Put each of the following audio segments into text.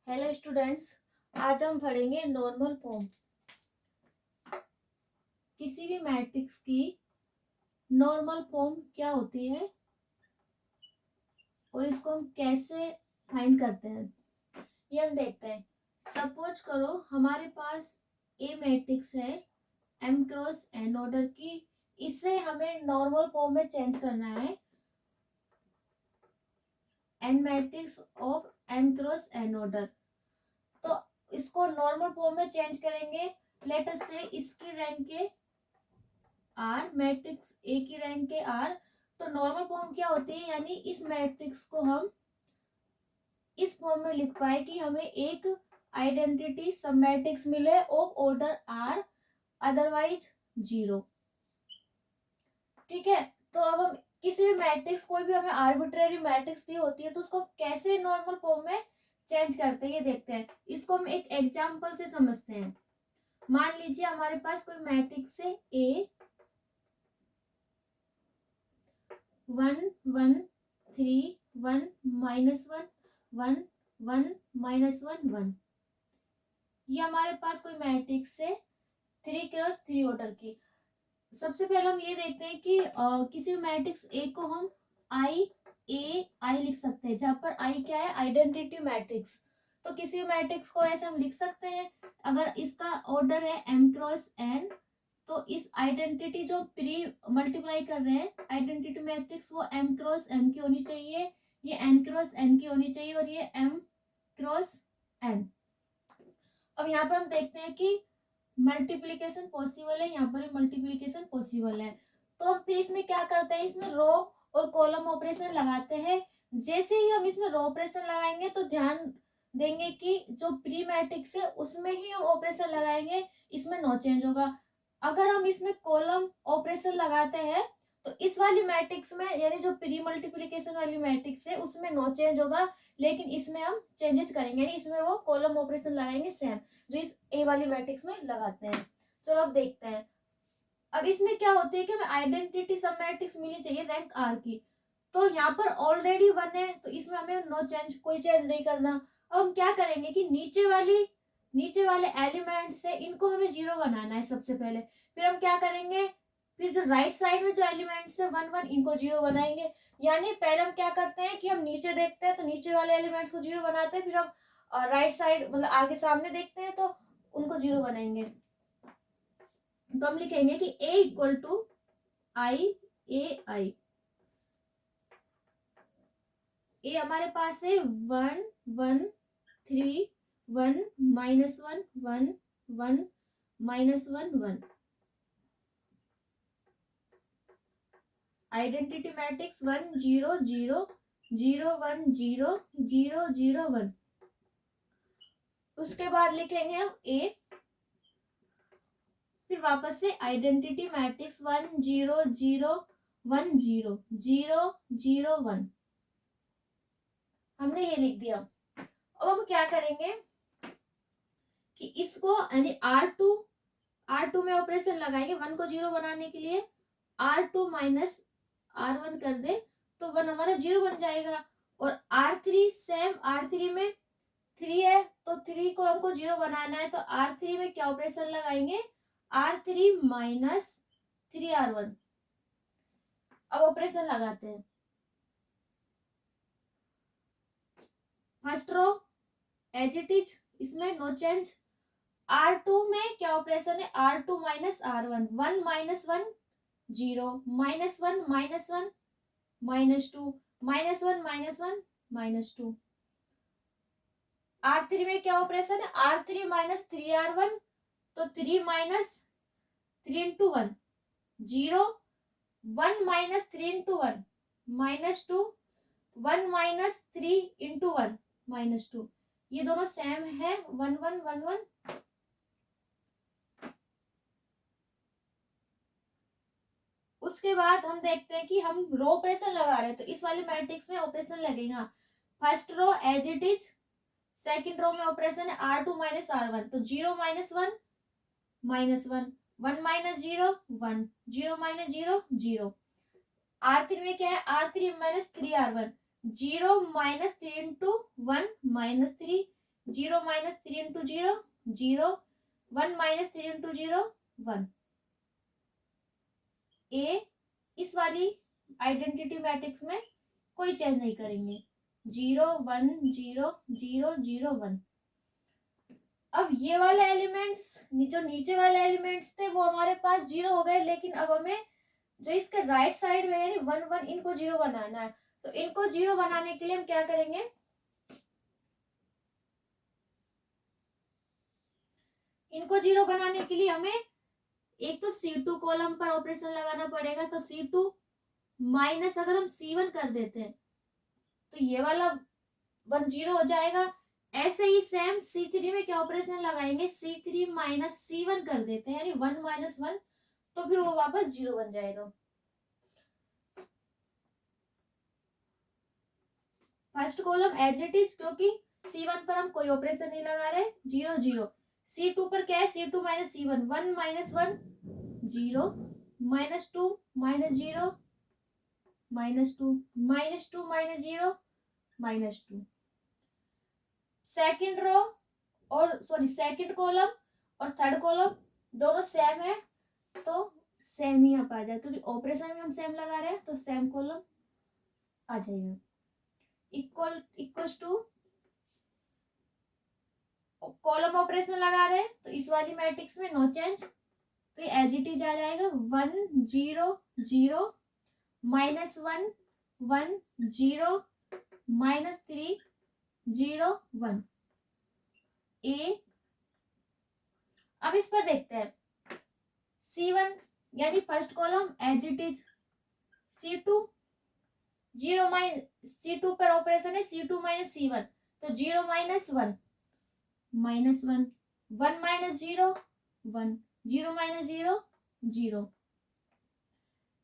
Hello students, आज हम पढ़ेंगे नॉर्मल फॉर्म। किसी भी मैट्रिक्स की नॉर्मल फॉर्म क्या होती है और इसको हम कैसे फाइंड करते हैं ये हम देखते हैं। सपोज करो हमारे पास ए मैट्रिक्स है एम क्रॉस एन ऑर्डर की। इसे हमें नॉर्मल फॉर्म में चेंज करना है। An matrix of M cross N order, तो इसको नॉर्मल फॉर्म में चेंज करेंगे। लेट अस से इसकी रैंक है आर, मैट्रिक्स ए की रैंक है आर। तो नॉर्मल फॉर्म क्या होती है, यानी इस मैट्रिक्स को हम इस फॉर्म में लिख पाए कि हमें एक आइडेंटिटी सब मैट्रिक्स मिले of order R, otherwise zero. ठीक है, तो अब हम किसी भी मैट्रिक्स, कोई भी हमें आर्बिट्रेरी मैट्रिक्स दी होती है तो उसको कैसे नॉर्मल फॉर्म में चेंज करते हैं ये देखते हैं। इसको हम एक एग्जाम्पल से समझते हैं। मान लीजिए हमारे पास कोई मैट्रिक्स है ए 1 1 3 1 -1 1 1 -1 1। ये हमारे पास कोई मैट्रिक्स है 3x3 ऑर्डर की। सबसे पहले हम ये देखते हैं कि किसी मैट्रिक्स ए को हम आई ए आई लिख सकते हैं, जहां पर आई क्या है, आइडेंटिटी मैट्रिक्स। तो किसी भी मैट्रिक्स को ऐसे हम लिख सकते हैं। अगर इसका ऑर्डर है एम क्रॉस एन, तो इस आइडेंटिटी जो प्री मल्टीप्लाई कर रहे हैं आइडेंटिटी मैट्रिक्स, वो एम क्रॉस एम की होनी चाहिए, ये एन क्रॉस एन की होनी चाहिए और ये एम क्रॉस एन। अब यहाँ पर हम देखते हैं कि मल्टीप्लीकेशन पॉसिबल है, यहाँ पर मल्टीप्लीकेशन पॉसिबल है। तो हम फिर इसमें क्या करते हैं, इसमें रो और कॉलम ऑपरेशन लगाते हैं। जैसे ही हम इसमें रो ऑपरेशन लगाएंगे तो ध्यान देंगे कि जो प्री मैट्रिक्स है उसमें ही हम ऑपरेशन लगाएंगे, इसमें नो चेंज होगा। अगर हम इसमें कॉलम ऑपरेशन लगाते हैं तो इस वाली मैट्रिक्स में, यानी जो प्री मल्टीप्लिकेशन वाली मैट्रिक्स है उसमें नो चेंज होगा, लेकिन इसमें हम चेंजेस करेंगे, यानी इसमें वो कॉलम ऑपरेशन लगाएंगे सेम जो इस ए वाली मैट्रिक्स में लगाते हैं। चलो अब देखते हैं। अब इसमें क्या होती है कि हमें आइडेंटिटी सब मैट्रिक्स मिलनी चाहिए रैंक आर की। तो यहाँ पर ऑलरेडी 1 है तो इसमें हमें नो चेंज, कोई चेंज नहीं करना। अब हम क्या करेंगे कि नीचे वाले एलिमेंट्स है इनको हमें 0 बनाना है सबसे पहले। फिर हम क्या करेंगे, फिर जो राइट साइड में जो एलिमेंट्स है 1 1 इनको 0 बनाएंगे। यानी पहले हम क्या करते हैं कि हम नीचे देखते हैं तो नीचे वाले एलिमेंट्स को 0 बनाते हैं, फिर हम राइट साइड मतलब आगे सामने देखते हैं तो उनको 0 बनाएंगे। तो हम लिखेंगे कि a इक्वल टू आई ए आई। ए हमारे पास है 1 1 3 1 -1 1 1 -1 1। Identity matrix 1 0 0 0 1 0 0 0 1। उसके बाद लिखेंगे हम ए, फिर वापस से आइडेंटिटी मैट्रिक्स 1 0 0 1 0 0 0 1। हमने ये लिख दिया। अब हम क्या करेंगे कि इसको यानी R2 में ऑपरेशन लगाएंगे 1 को 0 बनाने के लिए। R2 माइनस R1 कर दे तो 1 हमारा 0 बन जाएगा। और R3 सेम, R3 में 3 है तो 3 को हमको 0 बनाना है, तो R3 में क्या ऑपरेशन लगाएंगे, R3 माइनस 3R1। अब ऑपरेशन लगाते हैं। First row as it is, इसमें नो चेंज। R2 में क्या ऑपरेशन है, R2 माइनस R1, 1 -1 0 -1 -1 -2 -1 -1 -2। R3 में क्या ऑपरेशन है, R3 माइनस 3R1, तो 3 minus 3 into 1 0 1 minus 3 into 1 -2 1 minus 3 into 1 -2। ये दोनों सेम है 1 1 1 1। उसके बाद हम देखते हैं कि हम रो ऑपरेशन लगा रहे हैं तो इस वाली मैट्रिक्स में ऑपरेशन लगेगा। First row as it is, second row में ऑपरेशन है R2 माइनस R1, तो 0 -1 -1 1 माइनस 0 1 0 माइनस 0 0। R3 में क्या है, R3 minus 3R1, 0 minus 3 into 1 -3 0 minus 3 into 0 0, 1 minus 3 into 0 1। ए इस वाली आइडेंटिटी मैट्रिक्स में कोई चेंज नहीं करेंगे, 0 1 0 0 0 1। अब ये वाले एलिमेंट्स जो नीचे वाले एलिमेंट्स थे वो हमारे पास 0 हो गए, लेकिन अब हमें जो इसके राइट साइड में यानी 1 1 इनको 0 बनाना है। तो इनको 0 बनाने के लिए हम क्या करेंगे, इनको 0 बनाने के लिए हमें एक तो C2 कॉलम पर ऑपरेशन लगाना पड़ेगा। तो C2 माइनस अगर हम C1 कर देते हैं तो ये वाला 1 0 हो जाएगा। ऐसे ही सेम C3 में क्या ऑपरेशन लगाएंगे, C3 माइनस C1 कर देते हैं यानी 1 माइनस 1, तो फिर वो वापस 0 बन जाएगा। First column as it is, क्योंकि C1 पर हम कोई ऑपरेशन नहीं लगा रहे, 0 0। C2 पर क्या है, C2 minus C1, 1 minus 1 0, minus 2 minus 0 minus 2 minus 2 minus 0 minus 2। Second row और सॉरी सेकंड कॉलम और थर्ड कॉलम दोनों सेम है, तो सेम ही यहाँ पे आ जाए, क्योंकि ऑपरेशन में हम सेम लगा रहे हैं तो सेम कॉलम आ जाएगा। इक्वल्स टू कॉलम ऑपरेशन लगा रहे हैं तो इस वाली मैट्रिक्स में नो चेंज, तो ये एज इट इज आ जाएगा 1 0 0 माइनस 1 1 0 माइनस 3 0 1 ए। अब इस पर देखते हैं C1 यानी first column as it is, C2 0 minus C2 पर ऑपरेशन है C2 माइनस C1, तो 0 minus 1 minus 1 1 minus 0 1 0 minus 0 0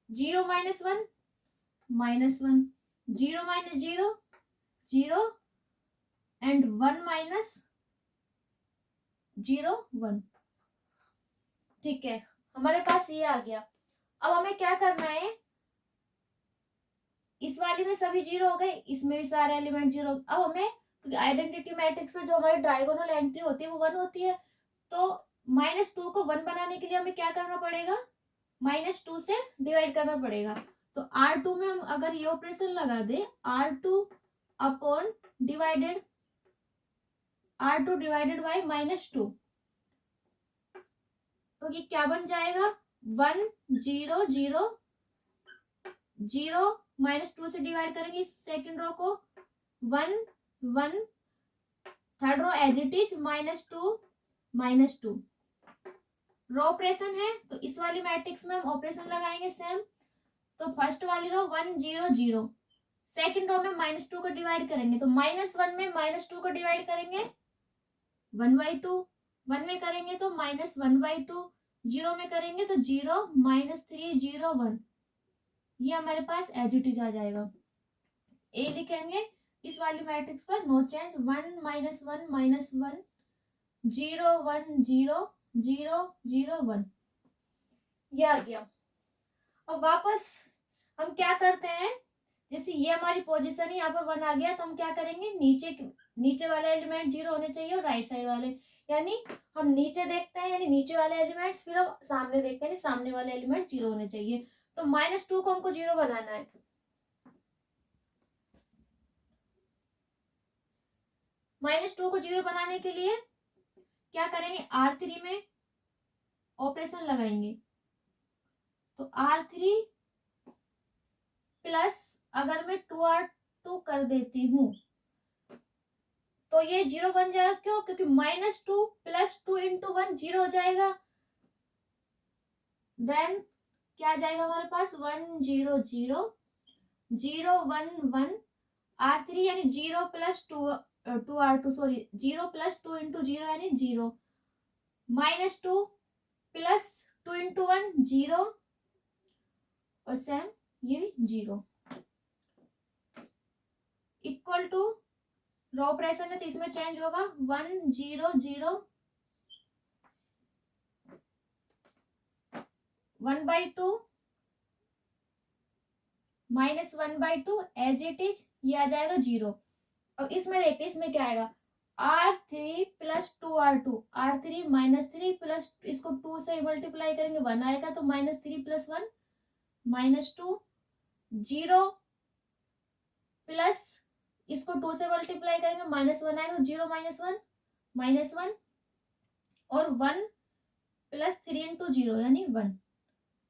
0 minus 1 minus 1 0 minus 0 0 and 1 minus 0 1। ठीक है, हमारे पास ये आ गया। अब हमें क्या करना है, इस वाली में सभी 0 हो गए, इसमें भी सारे एलिमेंट 0। अब हमें क्योंकि आइडेंटिटी मैट्रिक्स में जो हमारी डायगोनल एंट्री होती है वो 1 होती है, तो -2 को 1 बनाने के लिए हमें क्या करना पड़ेगा, -2 से डिवाइड करना पड़ेगा। तो R2 में हम अगर ये ऑपरेशन लगा दे, R2 upon divided R2 divided by -2, तो ये क्या बन जाएगा, 1 0 0 0 -2 से डिवाइड करेंगे इस सेकंड रो को, 1 1 third row as it is -2 row operation है, तो इस वाली मैट्रिक्स में हम ऑपरेशन लगाएंगे सेम। तो फर्स्ट वाली रो 1 0 0, सेकंड रो में -2 को डिवाइड करेंगे, तो -1 में -2 को डिवाइड करेंगे 1/2, 1 में करेंगे तो -1/2, 0 में करेंगे तो 0 -3 0 1। ये हमारे पास एज इट इज आ जाएगा। ए लिखेंगे इस वाली मैट्रिक्स पर नो चेंज, 1 -1 -1 0 1 0 0 0 1, ये आ गया। अब वापस हम क्या करते हैं, जैसे ये हमारी पोजीशन है, यहाँ पर 1 आ गया, तो हम क्या करेंगे, नीचे वाले एलिमेंट 0 होने चाहिए और राइट साइड वाले, यानी हम नीचे देखते हैं यानी नीचे वाले एलिमेंट्स, फिर हम सामने देखते हैं सामने वाले एलिमेंट 0 होने चाहिए। तो -2 को हमको 0 बनाना है, -2 को 0 बनाने के लिए क्या करेंगे, R3 में ऑपरेशन लगाएंगे। तो R3 प्लस अगर मैं 2R2 कर देती हूं तो ये 0 बन जाएगा, क्यों, क्योंकि -2 प्लस 2 इंटू 1 0 हो जाएगा। देन क्या आ जाएगा हमारे पास, 1 0 0 0 1 1 R3 यानी 0 plus 2R2 sorry 0 plus 2 into 0 यानी 0, -2 प्लस 2 इंटू 1 0 और सेम ये भी 0, इक्वल टू रो ऑपरेशन है तो इसमें चेंज होगा 1 0 0 1/2 -1/2 एज इट इज, ये आ जाएगा 0। अब इसमें देखते हैं इसमें क्या आएगा, R3 plus 2R2, R3 minus 3 plus, इसको 2 से मल्टीप्लाई करेंगे 1 आएगा, तो -3 + 1 -2, 0 प्लस इसको 2 से मल्टीप्लाई करेंगे -1 आएगा, 0 -1 -1 और 1 प्लस 3 × 0 यानी 1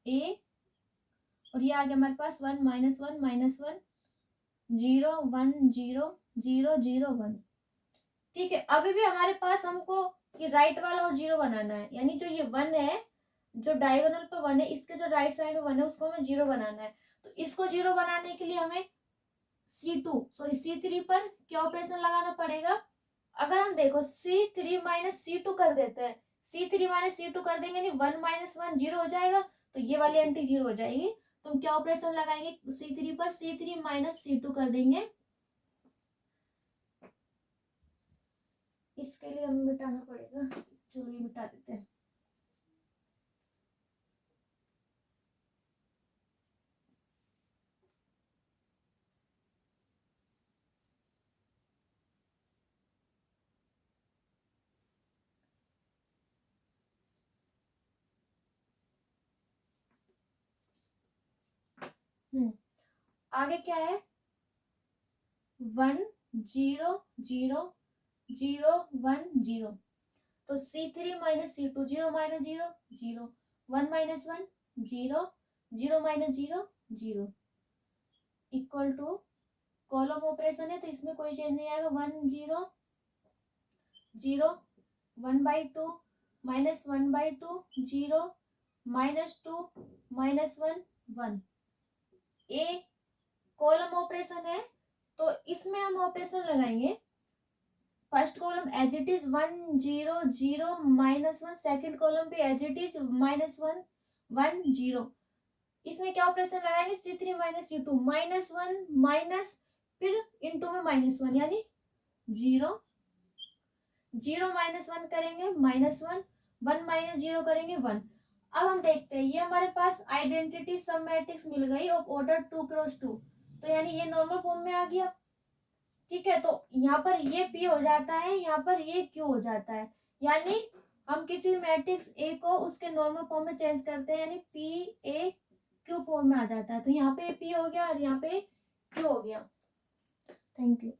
ए, और ये आ गया हमारे पास 1 -1 -1 0 1 0 0 0 1। ठीक है, अभी भी हमारे पास हमको ये राइट वाला और 0 बनाना है, यानी जो ये 1 है, जो डायगोनल पे 1 है, इसके जो राइट साइड में 1 है उसको हमें 0 बनाना है। तो इसको 0 बनाने के लिए हमें C3 पर क्या ऑपरेशन लगाना पड़ेगा। अगर हम देखो C3 - C2 कर देते हैं, C3 - C2 कर देंगे, नहीं 1 - 1 0 हो जाएगा, तो ये वाली एंटी 0 हो जाएगी। तो हम क्या ऑपरेशन लगाएंगे C3 पर, C3 - C2 कर देंगे। इसके लिए हमें मिटाना पड़ेगा, चलो ये मिटा देते हैं। आगे क्या है, 1 0 0 0 1 0, तो C3 - C2 0 - 0 0 1 - 1 0 0 - 0 0 equal two column operation है, तो इसमें कोई चेंज नहीं आएगा, 1 0 0 1/2 -1/2 0 -2 -1 1 ए कॉलम ऑपरेशन है, तो इसमें हम ऑपरेशन लगाएंगे। First column as it is 1 0 0 -1, second column पे एज इट इज -1 1 0। इसमें क्या ऑपरेशन लगाएंगे, C3 - C2 -1 माइनस फिर इनटू में -1 यानी 0 0 -1 करेंगे -1 1 - 0 करेंगे 1। अब हम देखते हैं, ये हमारे पास आइडेंटिटी सब मैट्रिक्स मिल गई ऑफ ऑर्डर 2 × 2, तो यानी ये नॉर्मल फॉर्म में आ गया। ठीक है, तो यहाँ पर ये P हो जाता है, यहाँ पर ये Q हो जाता है, यानी हम किसी मैट्रिक्स A को उसके नॉर्मल फॉर्म में चेंज करते हैं, यानी PAQ फॉर्म में आ जाता है। तो यहाँ पे P हो गया और यहाँ पे Q हो गया। Thank you.